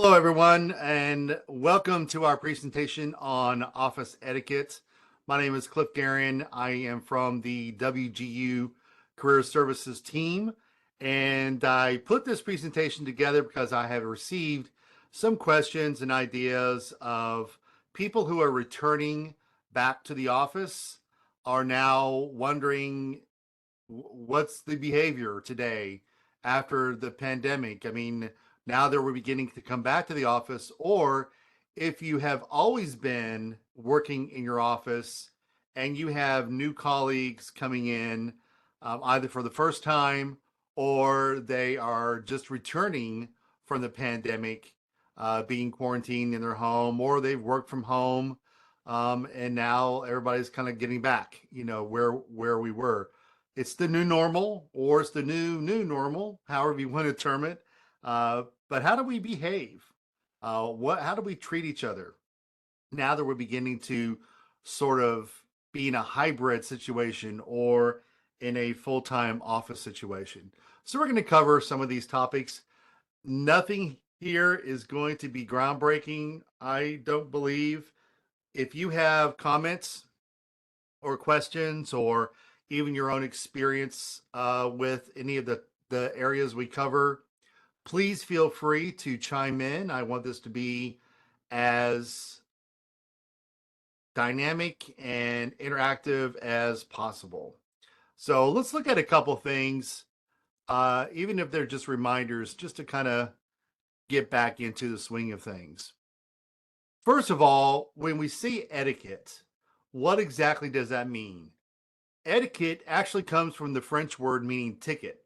Hello, everyone, and welcome to our presentation on office etiquette. My name is Cliff Guerin. I am from the WGU Career Services team, and I put this presentation together because I have received some questions and ideas of people who are returning back to the office are now wondering what's the behavior today after the pandemic. I mean, now that we're beginning to come back to the office, or if you have always been working in your office and you have new colleagues coming in, either for the first time or they are just returning from the pandemic, being quarantined in their home, or they've worked from home, and now everybody's kind of getting back, where we were. It's the new normal, or it's the new normal, however you want to term it. But how do we behave? How do we treat each other now that we're beginning to sort of be in a hybrid situation or in a full-time office situation? So we're going to cover some of these topics. Nothing here is going to be groundbreaking, I don't believe. If you have comments or questions or even your own experience with any of the areas we cover, please feel free to chime in. I want this to be as dynamic and interactive as possible. So let's look at a couple things, even if they're just reminders, just to kind of get back into the swing of things. First of all, when we say etiquette, what exactly does that mean? Etiquette actually comes from the French word meaning ticket.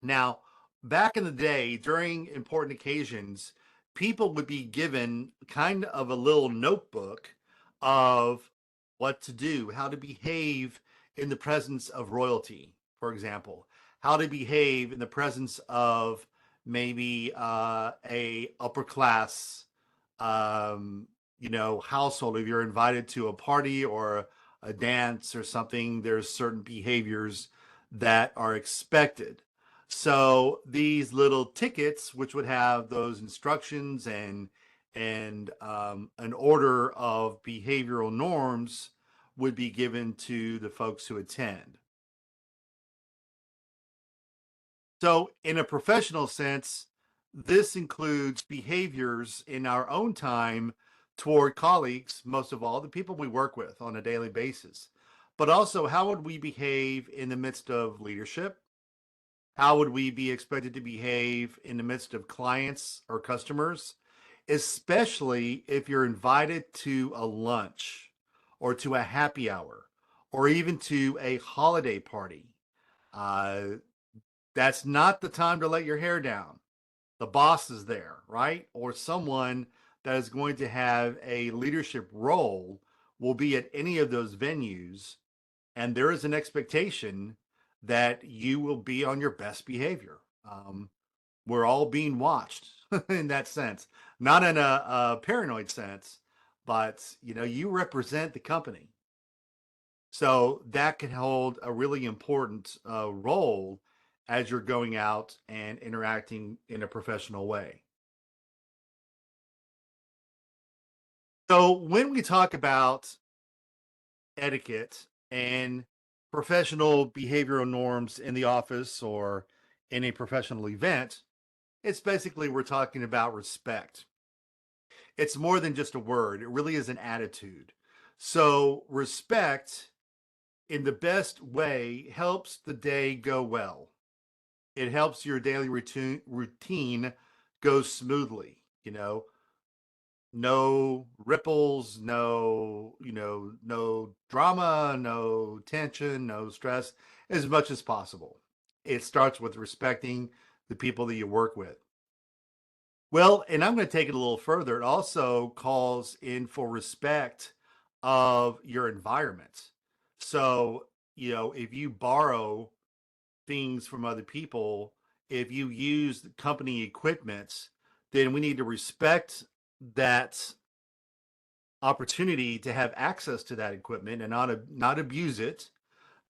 Now, back in the day, during important occasions, people would be given kind of a little notebook of what to do, how to behave in the presence of royalty, for example, how to behave in the presence of maybe a upper class, household. If you're invited to a party or a dance or something, there's certain behaviors that are expected. So these little tickets, which would have those instructions and an order of behavioral norms, would be given to the folks who attend. So, in a professional sense, this includes behaviors in our own time toward colleagues, most of all, the people we work with on a daily basis. But also, how would we behave in the midst of leadership? How would we be expected to behave in the midst of clients or customers, especially if you're invited to a lunch or to a happy hour or even to a holiday party? Uh, that's not the time to let your hair down. The boss is there, right? Or someone that is going to have a leadership role will be at any of those venues, and there is an expectation that you will be on your best behavior. We're all being watched in that sense, not in a paranoid sense, but you represent the company, so that can hold a really important role as you're going out and interacting in a professional way. So when we talk about etiquette and professional behavioral norms in the office or in a professional event, it's basically we're talking about respect. It's more than just a word, it really is an attitude. So, respect in the best way helps the day go well. It helps your daily routine go smoothly, no ripples, no drama, no tension, no stress, as much as possible. It starts with respecting the people that you work with. Well, and I'm going to take it a little further. It also calls in for respect of your environment. So, if you borrow things from other people, if you use company equipment, then we need to respect that opportunity to have access to that equipment and not abuse it,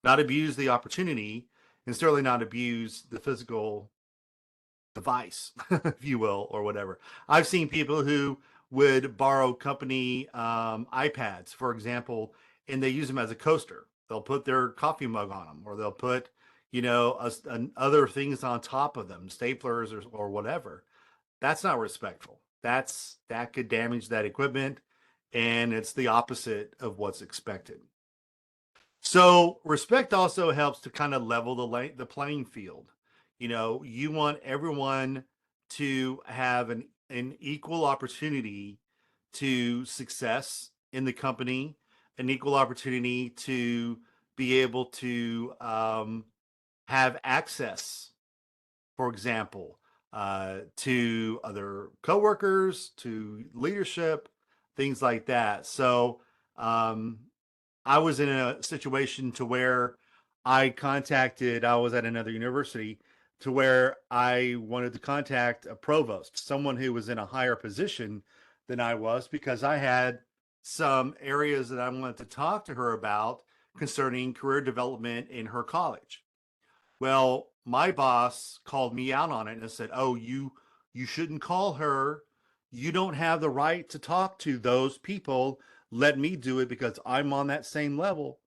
not abuse the opportunity, and certainly not abuse the physical device, if you will, or whatever. I've seen people who would borrow company iPads, for example, and they use them as a coaster. They'll put their coffee mug on them, or they'll put, other things on top of them, staplers or whatever. That's not respectful. That could damage that equipment, and it's the opposite of what's expected. So respect also helps to kind of level the playing field. You want everyone to have an equal opportunity to success in the company, an equal opportunity to be able to have access, for example, to other coworkers, to leadership, things like that. So um, I was in a situation to where I was at another university to where I wanted to contact a provost, someone who was in a higher position than I was, because I had some areas that I wanted to talk to her about concerning career development in her college. Well, my boss called me out on it and said, "Oh, you shouldn't call her. You don't have the right to talk to those people. Let me do it because I'm on that same level."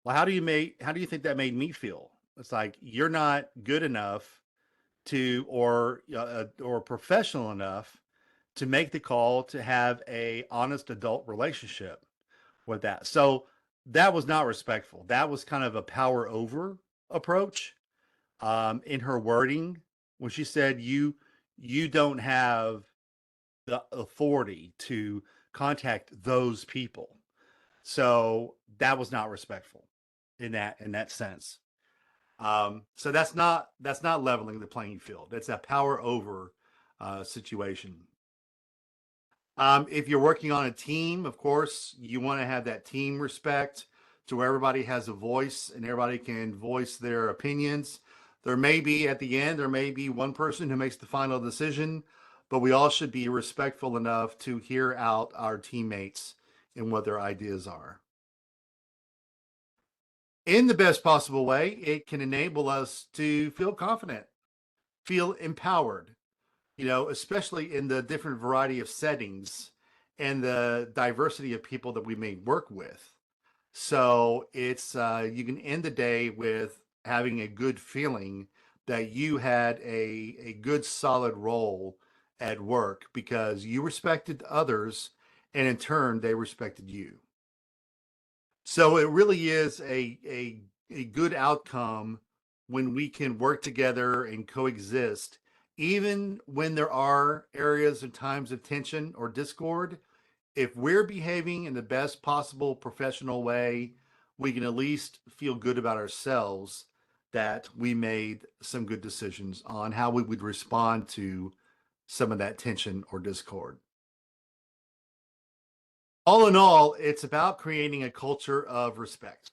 Well, how do you think that made me feel? It's like you're not good enough to or professional enough to make the call to have a honest adult relationship with that. So that was not respectful. That was kind of a power over approach in her wording when she said you don't have the authority to contact those people. So that was not respectful in that sense. So that's not leveling the playing field. It's a power over situation. If you're working on a team, of course, you want to have that team respect to where everybody has a voice and everybody can voice their opinions. There may be one person who makes the final decision, but we all should be respectful enough to hear out our teammates and what their ideas are. In the best possible way, it can enable us to feel confident, feel empowered, especially in the different variety of settings and the diversity of people that we may work with. So it's you can end the day with having a good feeling that you had a good solid role at work because you respected others and in turn they respected you. So it really is a good outcome when we can work together and coexist, even when there are areas and times of tension or discord. If we're behaving in the best possible professional way, we can at least feel good about ourselves that we made some good decisions on how we would respond to some of that tension or discord. All in all, it's about creating a culture of respect.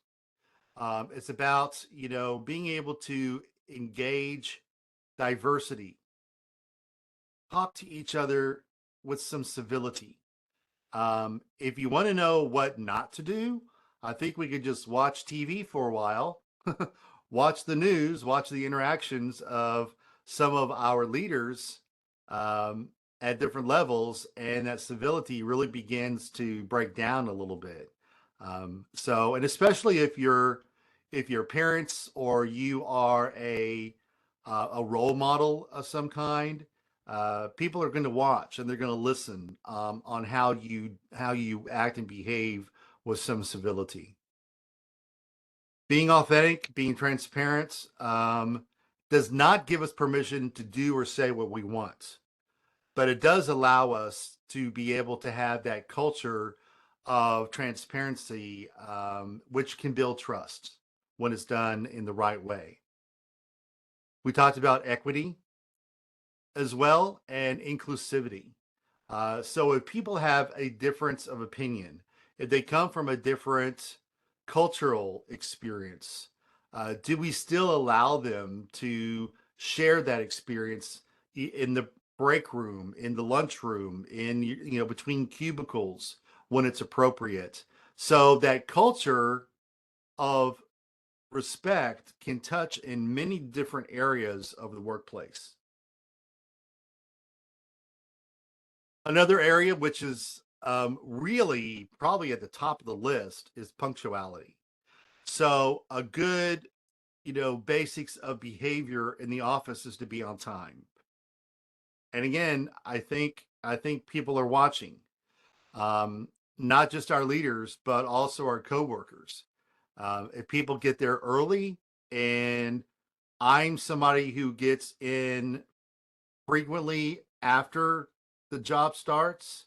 It's about being able to engage diversity, talk to each other with some civility. If you want to know what not to do, I think we could just watch TV for a while, watch the news, watch the interactions of some of our leaders um, at different levels, and that civility really begins to break down a little bit. And especially if you're parents or you are a role model of some kind, people are going to watch and they're going to listen on how you act and behave with some civility. Being authentic, being transparent, does not give us permission to do or say what we want, but it does allow us to be able to have that culture of transparency, which can build trust when it's done in the right way. We talked about equity as well and inclusivity. So if people have a difference of opinion, if they come from a different cultural experience, do we still allow them to share that experience in the break room, in the lunchroom, in between cubicles when it's appropriate? So that culture of respect can touch in many different areas of the workplace. Another area which is really probably at the top of the list is punctuality. So a good, basics of behavior in the office is to be on time. And again, I think people are watching, um, not just our leaders, but also our coworkers. If people get there early, and I'm somebody who gets in frequently after the job starts.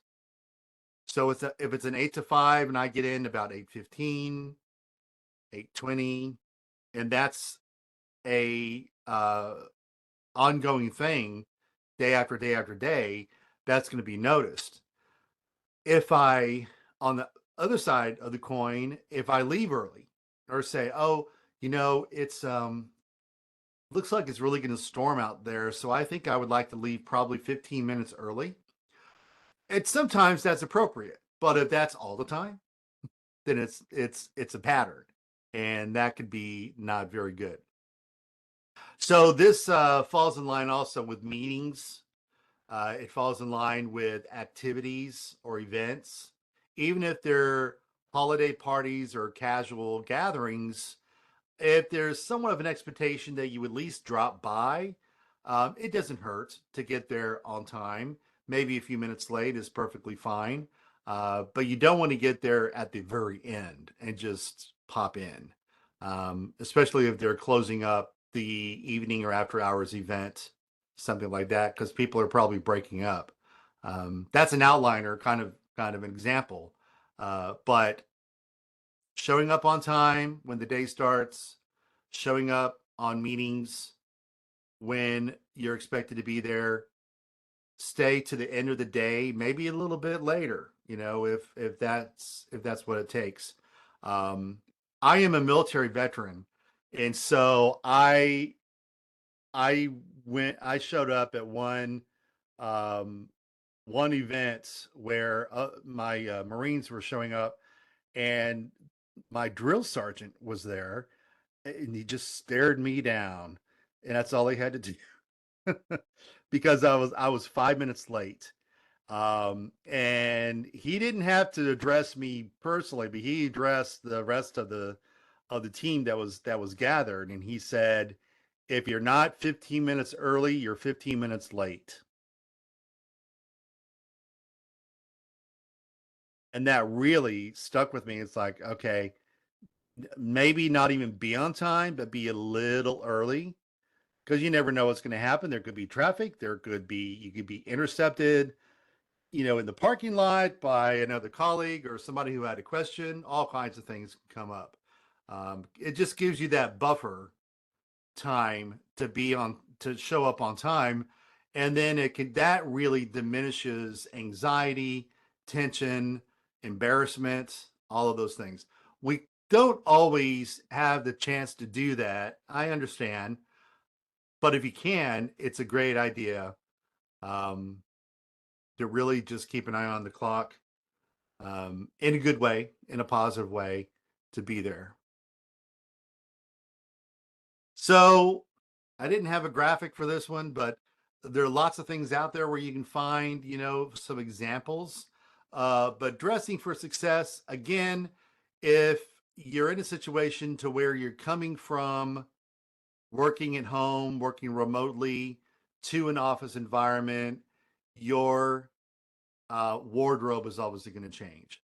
So if it's an 8 to 5 and I get in about 8:15, 8:20, and that's a ongoing thing day after day after day, that's going to be noticed. If I, on the other side of the coin, if I leave early or say, oh, it's looks like it's really going to storm out there, so I think I would like to leave probably 15 minutes early. And sometimes that's appropriate, but if that's all the time, then it's a pattern, and that could be not very good. So this falls in line also with meetings. It falls in line with activities or events, even if they're holiday parties or casual gatherings. If there's somewhat of an expectation that you at least drop by, it doesn't hurt to get there on time. Maybe a few minutes late is perfectly fine. But you don't want to get there at the very end and just pop in, especially if they're closing up the evening or after hours event, something like that, because people are probably breaking up. That's an outliner, kind of an example. But showing up on time when the day starts, showing up on meetings when you're expected to be there, stay to the end of the day, maybe a little bit later, if that's what it takes. Um, I am a military veteran, and so I showed up at um, one event where my Marines were showing up, and my drill sergeant was there, and he just stared me down, and that's all he had to do. Because I was 5 minutes late. And he didn't have to address me personally, but he addressed the rest of the team that was gathered, and he said, if you're not 15 minutes early, you're 15 minutes late. And that really stuck with me. It's like, okay, maybe not even be on time, but be a little early, because you never know what's going to happen. There could be traffic. You could be intercepted, in the parking lot by another colleague or somebody who had a question. All kinds of things can come up. It just gives you that buffer time to show up on time, and then that really diminishes anxiety, tension, embarrassment, all of those things. We don't always have the chance to do that. I understand, but if you can, it's a great idea, um, to really just keep an eye on the clock, in a good way, in a positive way, to be there. So I didn't have a graphic for this one, but there are lots of things out there where you can find, some examples. But dressing for success, again, if you're in a situation to where you're coming from working at home, working remotely to an office environment, your wardrobe is obviously going to change.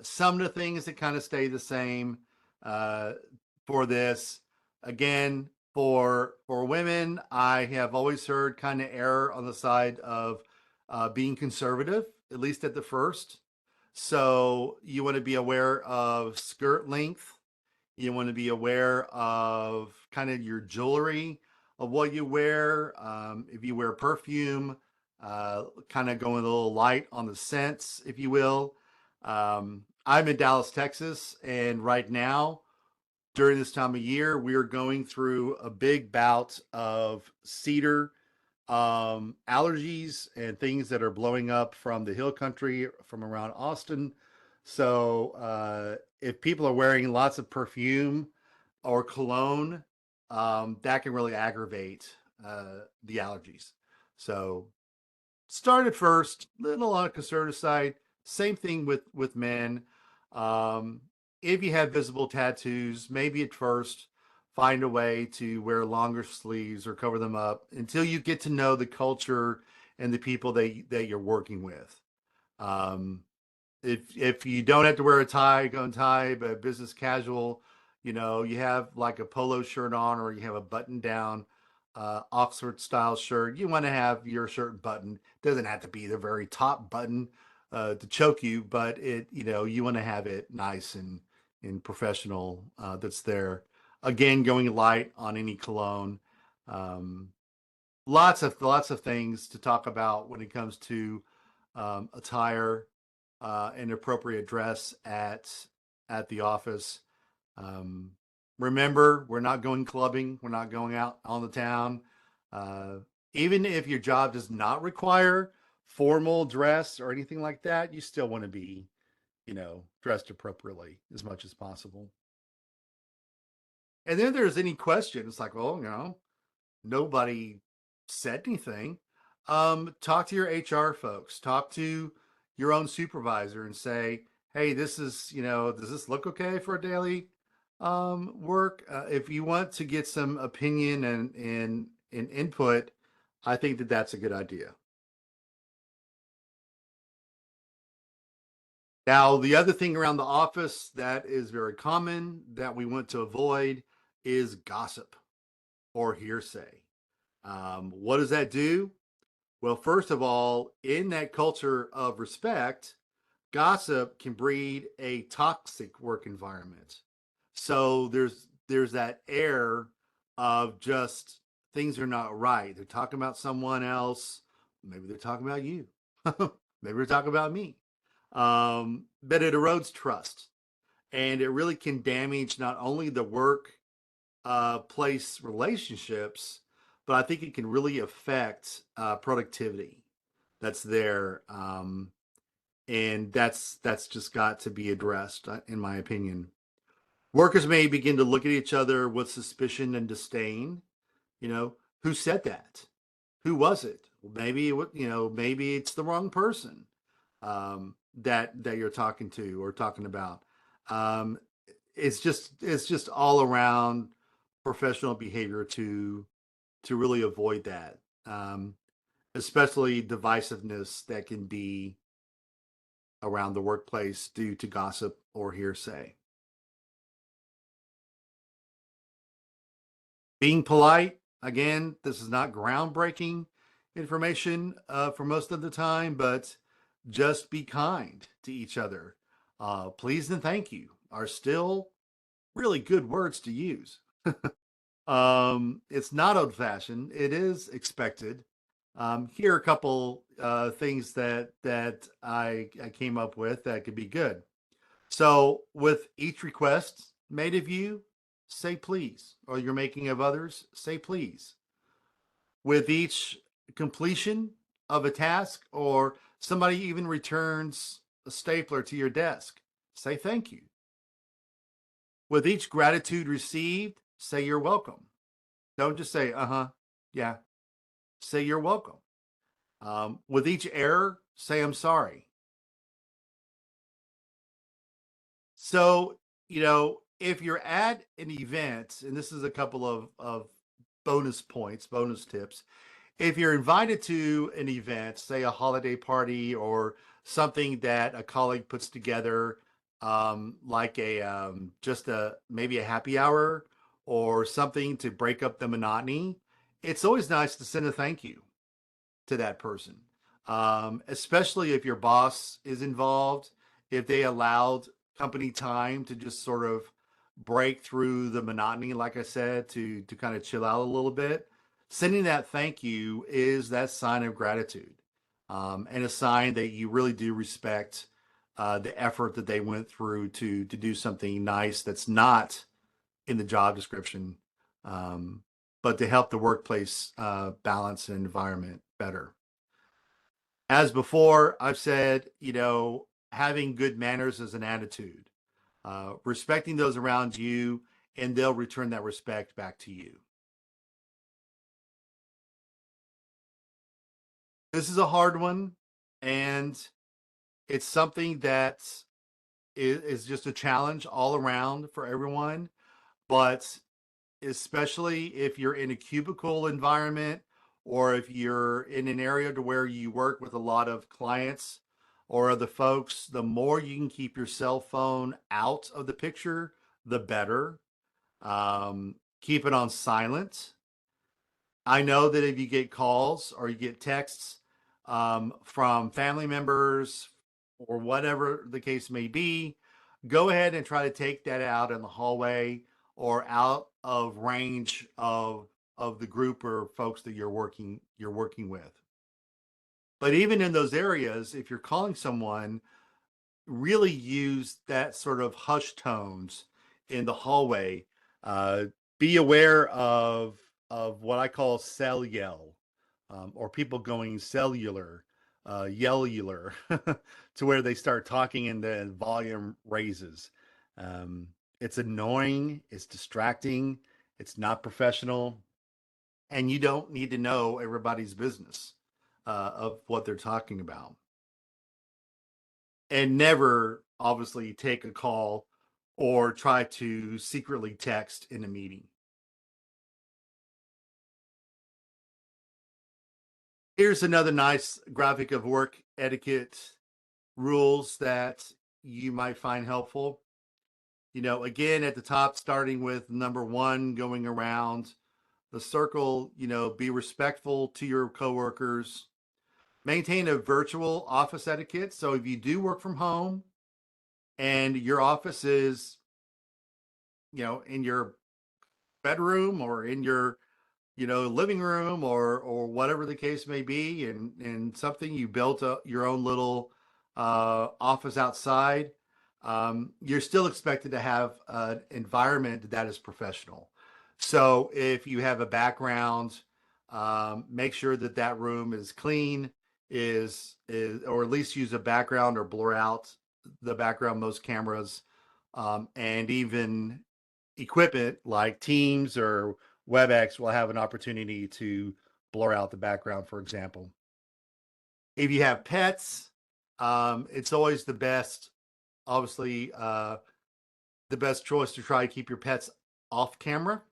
Some of the things that kind of stay the same uh, for this. Again, for women, I have always heard kind of err on the side of being conservative, at least at the first. So you want to be aware of skirt length. You want to be aware of kind of your jewelry, of what you wear. If you wear perfume, kind of going a little light on the scents, if you will. I'm in Dallas, Texas, and right now, during this time of year, we are going through a big bout of cedar allergies and things that are blowing up from the hill country from around Austin. So if people are wearing lots of perfume or cologne, that can really aggravate the allergies. So start at first, little on the conservative side. Same thing with men. Um, if you have visible tattoos, maybe at first find a way to wear longer sleeves or cover them up until you get to know the culture and the people that you're working with. Um, if you don't have to wear a tie, go and tie, but business casual, you have like a polo shirt on or you have a button down Oxford style shirt. You want to have your shirt button. Doesn't have to be the very top button to choke you, but you want to have it nice and professional. That's there. Again, going light on any cologne. Um, lots of things to talk about when it comes to attire and appropriate dress at the office. Um, Remember, we're not going clubbing. We're not going out on the town. Uh, Even if your job does not require formal dress or anything like that, you still want to be, dressed appropriately as much as possible. And then there's any question, it's like, well, nobody said anything. Talk to your HR folks. Talk to your own supervisor and say, hey, does this look okay for a daily work? If you want to get some opinion and input, I think that that's a good idea. Now, the other thing around the office that is very common that we want to avoid is gossip or hearsay. What does that do? Well, first of all, in that culture of respect, gossip can breed a toxic work environment. So there's that air of just things are not right. They're talking about someone else. Maybe they're talking about you. Maybe they're talking about me. But it erodes trust, and it really can damage not only the work place relationships, but I think it can really affect productivity that's there, and that's just got to be addressed, in my opinion. Workers may begin to look at each other with suspicion and disdain. You know, who said that? Who was it? Maybe it's the wrong person that you're talking to or talking about. Um, it's just all around professional behavior to really avoid that, um, especially divisiveness that can be around the workplace due to gossip or hearsay. Being polite, again, this is not groundbreaking information for most of the time, but just be kind to each other. Please and thank you are still really good words to use. It's not old fashioned. It is expected. Here are a couple things that I came up with that could be good. So, with each request made of you, say please, or you're making of others, say please. With each completion of a task, or somebody even returns a stapler to your desk, say thank you. With each gratitude received, say you're welcome. Don't just say, yeah, say you're welcome. With each error, say I'm sorry. So, if you're at an event, and this is a couple of bonus points, bonus tips. If you're invited to an event, say a holiday party or something that a colleague puts together, like just a maybe a happy hour or something to break up the monotony, it's always nice to send a thank you to that person, especially if your boss is involved, if they allowed company time to just sort of break through the monotony, like I said, to kind of chill out a little bit. Sending that thank you is that sign of gratitude, and a sign that you really do respect the effort that they went through to do something nice that's not in the job description, um, but to help the workplace balance and environment better. As before, I've said, having good manners is an attitude, respecting those around you, and they'll return that respect back to you. This is a hard one, and it's something that is just a challenge all around for everyone. But especially if you're in a cubicle environment or if you're in an area to where you work with a lot of clients or other folks, the more you can keep your cell phone out of the picture, the better. Keep it on silent. I know that if you get calls or you get texts from family members or whatever the case may be, go ahead and try to take that out in the hallway or out of range of the group or folks that you're working with. But even in those areas, if you're calling someone, really use that sort of hush tones in the hallway. Uh, be aware of what I call cell yell, or people going cellular, yellular, to where they start talking and the volume raises. Um, it's annoying. It's distracting. It's not professional, and you don't need to know everybody's business of what they're talking about, and never obviously take a call or try to secretly text in a meeting. Here's another nice graphic of work etiquette rules that you might find helpful. Again, at the top, starting with number one, going around the circle, be respectful to your coworkers, maintain a virtual office etiquette. So if you do work from home and your office is, in your bedroom or in your living room or whatever the case may be, and something you built your own little office outside, you're still expected to have an environment that is professional. So if you have a background, make sure that that room is clean, is or at least use a background or blur out the background. Most cameras and even equipment like Teams or WebEx will have an opportunity to blur out the background, for example. If you have pets, it's always obviously, the best choice to try to keep your pets off camera,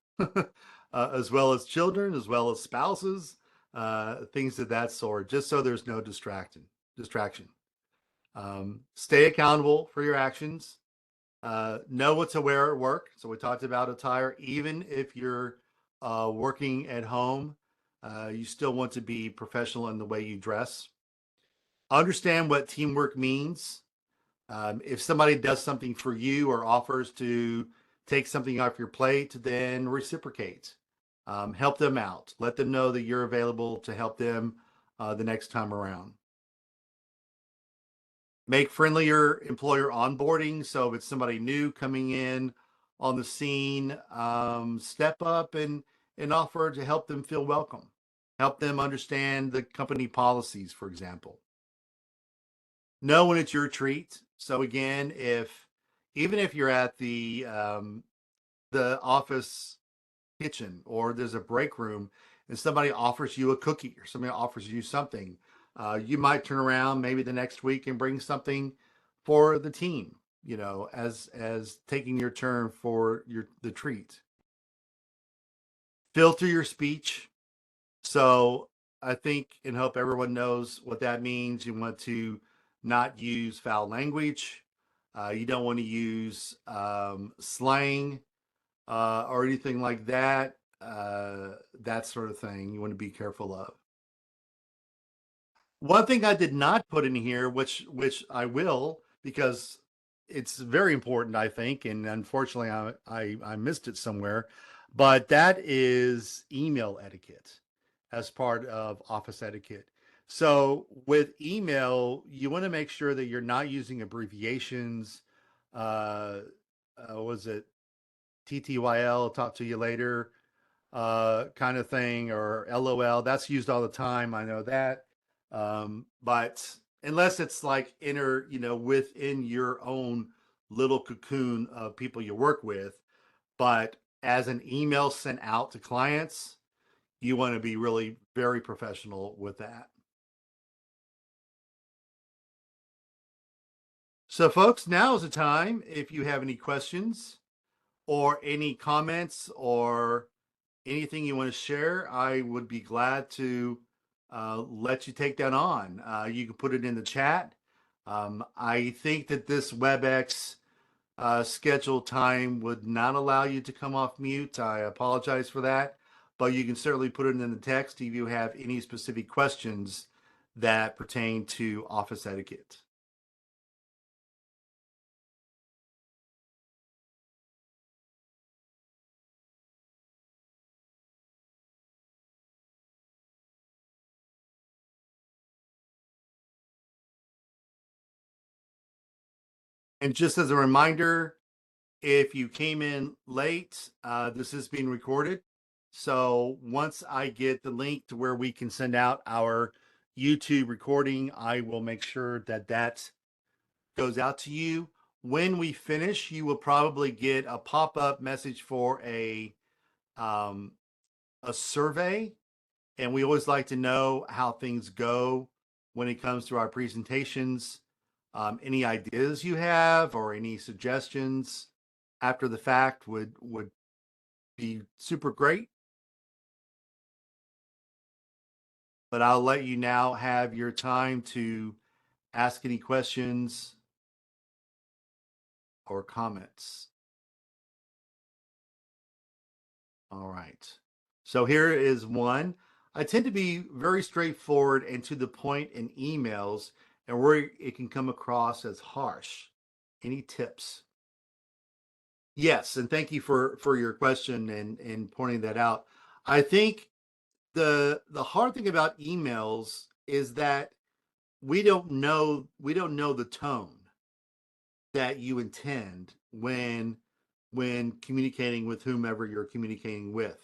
as well as children, as well as spouses, things of that sort, just so there's no distraction. Stay accountable for your actions. Know what to wear at work. So we talked about attire. Even if you're working at home, you still want to be professional in the way you dress. Understand what teamwork means. If somebody does something for you or offers to take something off your plate, then reciprocate. Help them out. Let them know that you're available to help them the next time around. Make friendlier employer onboarding. So if it's somebody new coming in on the scene, step up and offer to help them feel welcome. Help them understand the company policies, for example. Know when it's your treat. So again, if even if you're at the office kitchen or there's a break room and somebody offers you a cookie or somebody offers you something, you might turn around maybe the next week and bring something for the team, as taking your turn for the treat. Filter your speech. So I think and hope everyone knows what that means. You want to not use foul language. You don't want to use slang or anything like that. That sort of thing you want to be careful of. One thing I did not put in here, which I will because it's very important, I think, and unfortunately I missed it somewhere, but that is email etiquette as part of office etiquette. So with email, you want to make sure that you're not using abbreviations. Uh, was it TTYL? Talk to you later kind of thing, or LOL. That's used all the time. I know that. But unless it's like within your own little cocoon of people you work with, but as an email sent out to clients, you want to be really very professional with that. So, folks, now is the time. If you have any questions or any comments or anything you want to share, I would be glad to let you take that on. You can put it in the chat. I think that this WebEx scheduled time would not allow you to come off mute. I apologize for that, but you can certainly put it in the text if you have any specific questions that pertain to office etiquette. And just as a reminder, if you came in late, this is being recorded. So once I get the link to where we can send out our YouTube recording, I will make sure that that goes out to you. When we finish, you will probably get a pop-up message for um, a survey, and we always like to know how things go when it comes to our presentations. Any ideas you have or any suggestions after the fact would be super great. But I'll let you now have your time to ask any questions or comments. All right. So here is one. I tend to be very straightforward and to the point in emails and where it can come across as harsh. Any tips? Yes, and thank you for your question and pointing that out. I think the hard thing about emails is that we don't know the tone that you intend when communicating with whomever you're communicating with.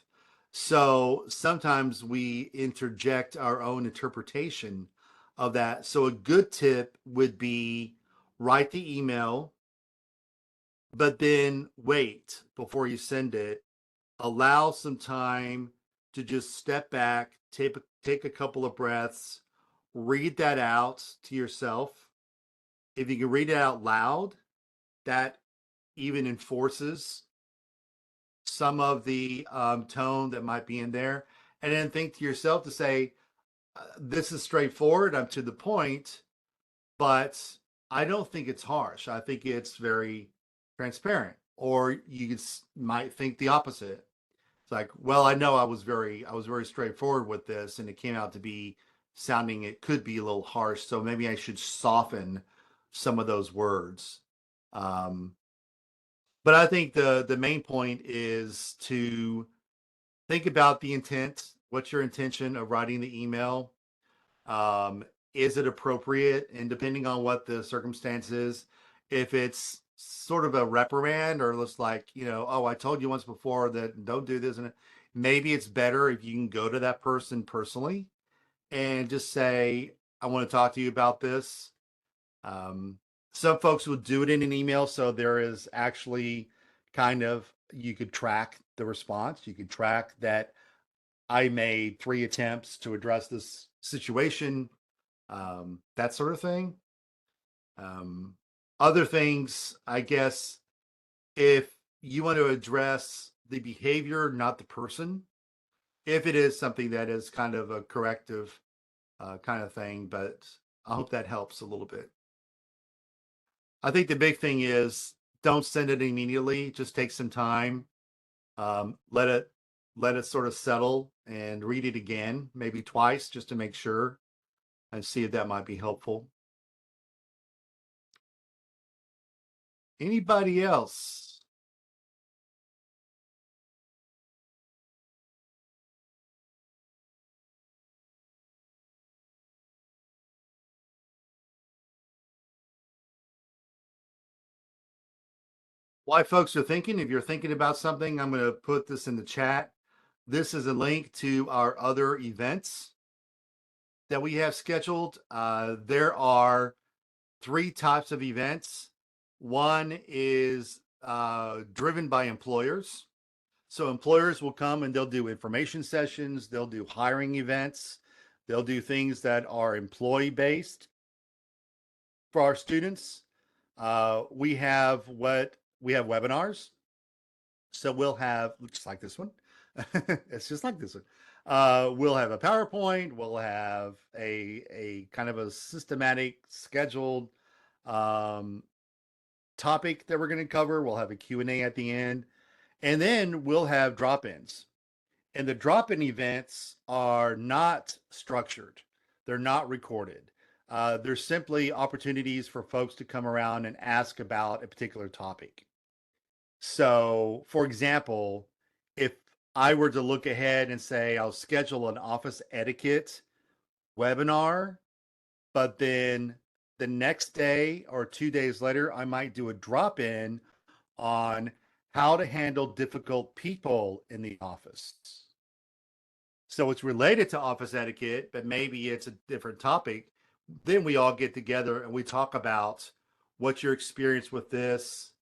So sometimes we interject our own interpretation of that. So a good tip would be write the email, but then wait before you send it. Allow some time to just step back, take a couple of breaths, read that out to yourself. If you can read it out loud, that even enforces some of the tone that might be in there. And then think to yourself to say, this is straightforward, I'm to the point, but I don't think it's harsh. I think it's very transparent. Or you might think the opposite. It's like, well, I know I was very straightforward with this, and it came out to be sounding it could be a little harsh. So maybe I should soften some of those words. Um, but I think the main point is to think about the intent. What's your intention of writing the email? Um, is it appropriate? And depending on what the circumstance is, if it's sort of a reprimand or looks like, oh, I told you once before that don't do this, and maybe it's better if you can go to that person personally and just say, I want to talk to you about this. Um, some folks will do it in an email, so there is actually kind of you could track the response. You could track that I made 3 attempts to address this situation, that sort of thing. Um, Other things, I guess, if you want to address the behavior, not the person, if it is something that is kind of a corrective kind of thing, but I hope that helps a little bit. I think the big thing is don't send it immediately. Just take some time. Let it sort of settle and read it again, maybe twice, just to make sure and see if that might be helpful. Anybody else? Why folks are thinking, if you're thinking about something, I'm going to put this in the chat. This is a link to our other events that we have scheduled. There are 3 types of events. One is driven by employers. So employers will come and they'll do information sessions, they'll do hiring events, they'll do things that are employee based for our students. We have webinars. So we'll have just like this one. It's just like this one. We'll have a PowerPoint. We'll have a kind of a systematic, scheduled um, topic that we're going to cover. We'll have a Q&A at the end, and then we'll have drop-ins. And the drop-in events are not structured. They're not recorded. They're simply opportunities for folks to come around and ask about a particular topic. So, for example, if I were to look ahead and say I'll schedule an office etiquette webinar, but then the next day or 2 days later, I might do a drop in on how to handle difficult people in the office. So it's related to office etiquette, but maybe it's a different topic. Then we all get together and we talk about what's your experience with this.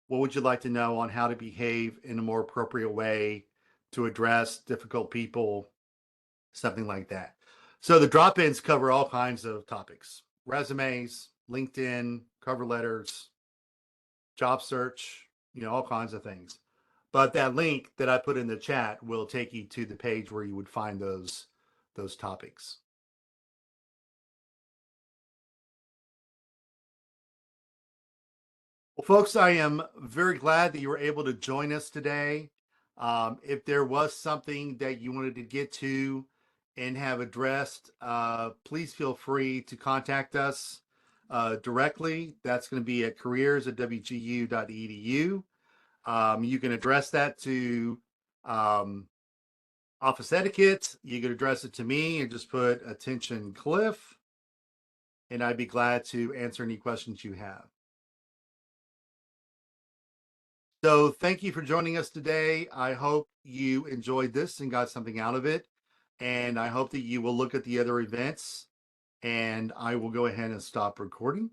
What would you like to know on how to behave in a more appropriate way to address difficult people, something like that. So the drop-ins cover all kinds of topics: resumes, LinkedIn, cover letters, job search, all kinds of things. But that link that I put in the chat will take you to the page where you would find those topics. Well, folks, I am very glad that you were able to join us today. If there was something that you wanted to get to and have addressed, please feel free to contact us directly. That's going to be at careers@wgu.edu. You can address that to Office Etiquette. You can address it to me and just put attention Cliff, and I'd be glad to answer any questions you have. So thank you for joining us today. I hope you enjoyed this and got something out of it. And I hope that you will look at the other events. And I will go ahead and stop recording.